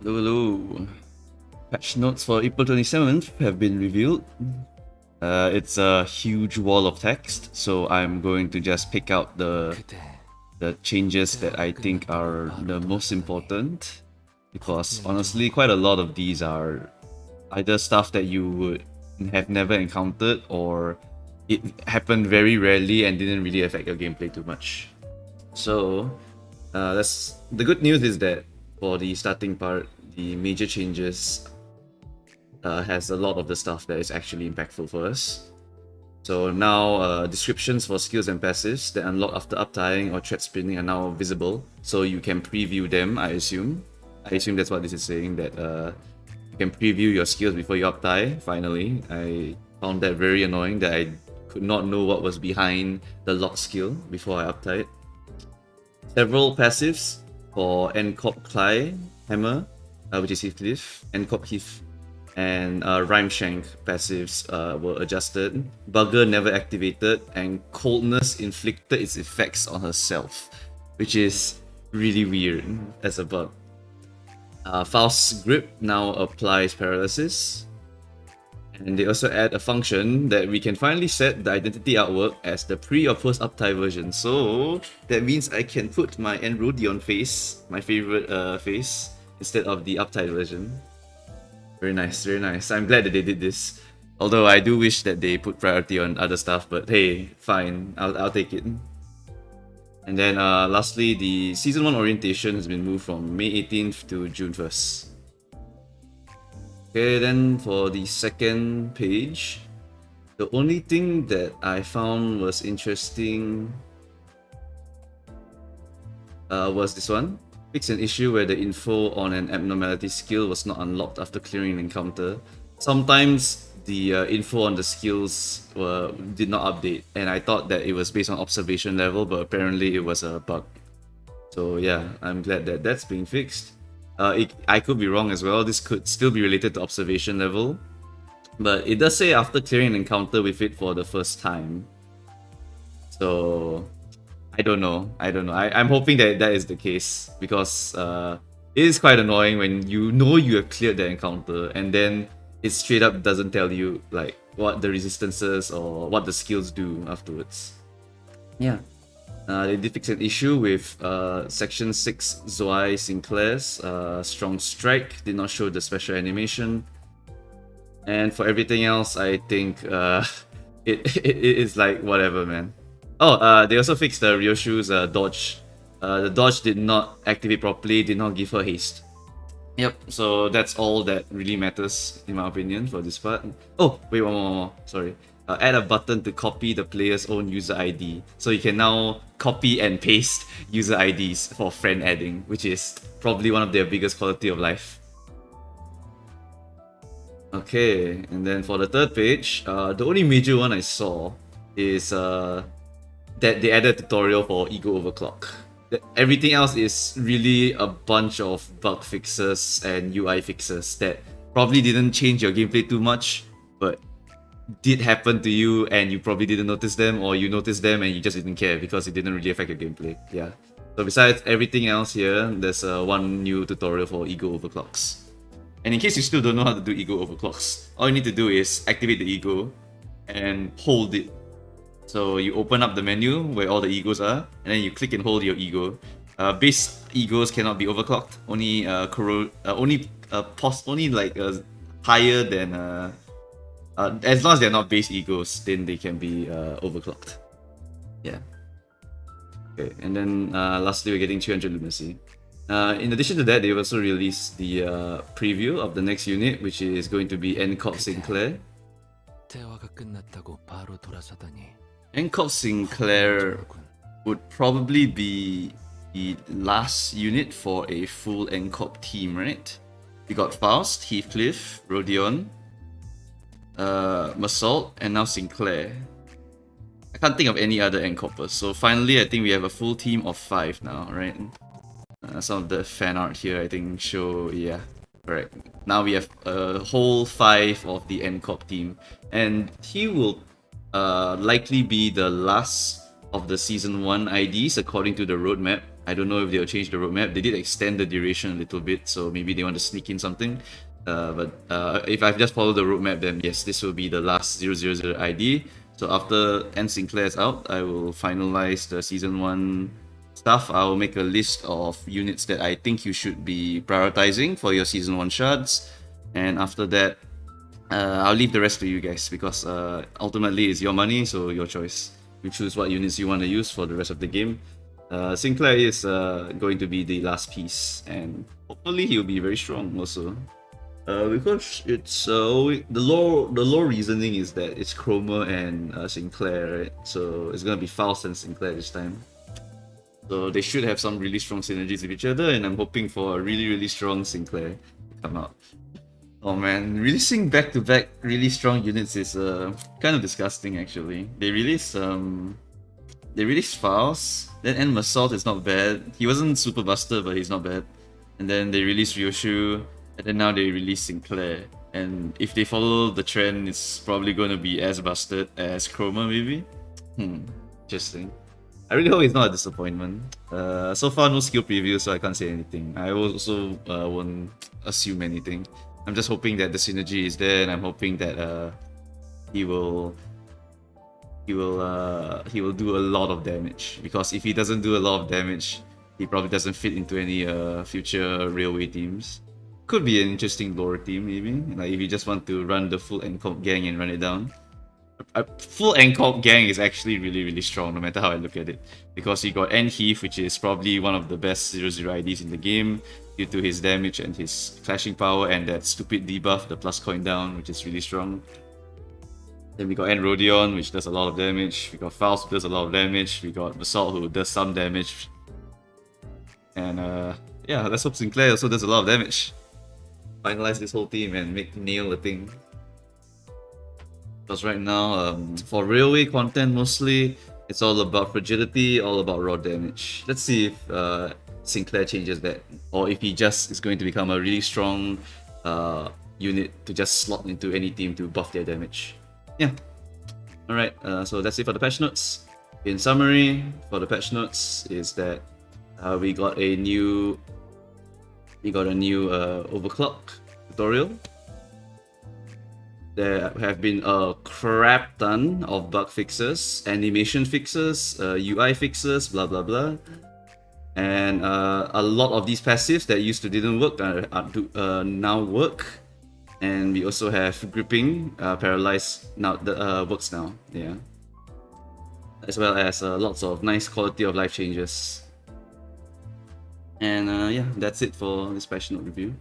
Hello. Patch notes for April 27th have been revealed. It's a huge wall of text, so I'm going to just pick out the changes that I think are the most important, because honestly, quite a lot of these are either stuff that you would have never encountered, or it happened very rarely and didn't really affect your gameplay too much. So, that's the good news is that for the starting part, the major changes has a lot of the stuff that is actually impactful for us. So now descriptions for skills and passives that unlock after uptying or thread spinning are now visible, so you can preview them. I assume that's what this is saying, that you can preview your skills before you uptie. Finally, I found that very annoying that I could not know what was behind the lock skill before I uptied. Several passives for Ncorp Cly Hammer, which is Heathcliff, Ncorp Heath, and Rhyme Shank passives were adjusted. Bugger never activated, and Coldness inflicted its effects on herself, which is really weird as a bug. Faust's Grip now applies paralysis. And they also add a function that we can finally set the identity artwork as the pre or post uptie version. So that means I can put my Enrodion face, my favorite face, instead of the uptie version. Very nice, very nice. I'm glad that they did this. Although I do wish that they put priority on other stuff, but hey, fine, I'll take it. And then lastly, the Season 1 orientation has been moved from May 18th to June 1st. Okay, then for the second page, the only thing that I found was interesting was this one. Fix an issue where the info on an abnormality skill was not unlocked after clearing an encounter. Sometimes the info on the skills did not update, and I thought that it was based on observation level, but apparently it was a bug. So yeah, I'm glad that that's being fixed. I could be wrong as well. This could still be related to observation level, but it does say after clearing an encounter with it for the first time. So I don't know. I'm hoping that that is the case, because it is quite annoying when you know you have cleared the encounter and then it straight up doesn't tell you like what the resistances or what the skills do afterwards. Yeah. They did fix an issue with Section 6 Zoai Sinclair's Strong Strike, did not show the special animation. And for everything else, I think it is like whatever, man. Oh, they also fixed the Ryoshu's dodge. The dodge did not activate properly, did not give her haste. Yep, so that's all that really matters, in my opinion, for this part. Oh, wait, one more. Sorry. Add a button to copy the player's own user ID. So you can now copy and paste user IDs for friend adding, which is probably one of their biggest quality of life. Okay, and then for the third page, the only major one I saw is that they added a tutorial for Ego Overclock. Everything else is really a bunch of bug fixes and UI fixes that probably didn't change your gameplay too much, but did happen to you and you probably didn't notice them, or you noticed them and you just didn't care because it didn't really affect your gameplay. Yeah. So besides everything else here, there's one new tutorial for Ego Overclocks. And in case you still don't know how to do Ego Overclocks, all you need to do is activate the Ego and hold it. So you open up the menu where all the egos are, and then you click and hold your ego. Base egos cannot be overclocked. Only only like higher than as long as they're not base egos, then they can be overclocked. Yeah. Okay, and then lastly, we're getting 300 lunacy. In addition to that, they've also released the preview of the next unit, which is going to be Corp Sinclair. Corp Sinclair would probably be the last unit for a full Corp team, right? We got Faust, Heathcliff, Rodion, Massault, and now Sinclair. I can't think of any other Corpers. So finally, I think we have a full team of 5 now, right? Some of the fan art here, I think, show, yeah, correct. Now we have a whole 5 of the Corp team, and he will likely be the last of the Season 1 IDs according to the roadmap. I don't know if they'll change the roadmap. They did extend the duration a little bit, so maybe they want to sneak in something. But if I've just followed the roadmap, then yes, this will be the last 000 ID. So after Sinclair is out, I will finalize the season 1 stuff. I'll make a list of units that I think you should be prioritizing for your season 1 shards. And after that, I'll leave the rest to you guys, because ultimately it's your money, so your choice. You choose what units you want to use for the rest of the game. Sinclair is going to be the last piece, and hopefully he'll be very strong also. Because it's the lore reasoning is that it's Chroma and Sinclair, right? So it's gonna be Faust and Sinclair this time. So they should have some really strong synergies with each other, and I'm hoping for a really strong Sinclair to come out. Oh man, releasing back-to-back really strong units is kind of disgusting actually. They released Faust, then End Assault is not bad. He wasn't super buster, but he's not bad. And then they released Ryoshu, and then now they release Sinclair. And if they follow the trend, it's probably going to be as busted as Chroma, maybe? Interesting. I really hope it's not a disappointment. So far, no skill preview, so I can't say anything. I also won't assume anything. I'm just hoping that the synergy is there, and I'm hoping that he will do a lot of damage. Because if he doesn't do a lot of damage, he probably doesn't fit into any future railway teams. Could be an interesting lore team, maybe. Like if you just want to run the full Encomp gang and run it down. A full Encomp gang is actually really strong, no matter how I look at it. Because you got Enheath, which is probably one of the best 0/0 IDs in the game, due to his damage and his clashing power and that stupid debuff, the plus coin down, which is really strong. Then we got Enrodion, which does a lot of damage. We got Faust, who does a lot of damage. We got Basalt, who does some damage. And yeah, let's hope Sinclair also does a lot of damage. Finalize this whole team and make nail the thing. Because right now, for railway content mostly, it's all about fragility, all about raw damage. Let's see if Sinclair changes that, or if he just is going to become a really strong unit to just slot into any team to buff their damage. Yeah. Alright, so that's it for the patch notes. In summary, for the patch notes is that we got a new overclock tutorial. There have been a crap ton of bug fixes, animation fixes, UI fixes, blah blah blah, and a lot of these passives that used to didn't work now work. And we also have gripping, paralyze now works now, yeah, as well as lots of nice quality of life changes. And yeah, that's it for this patch note review.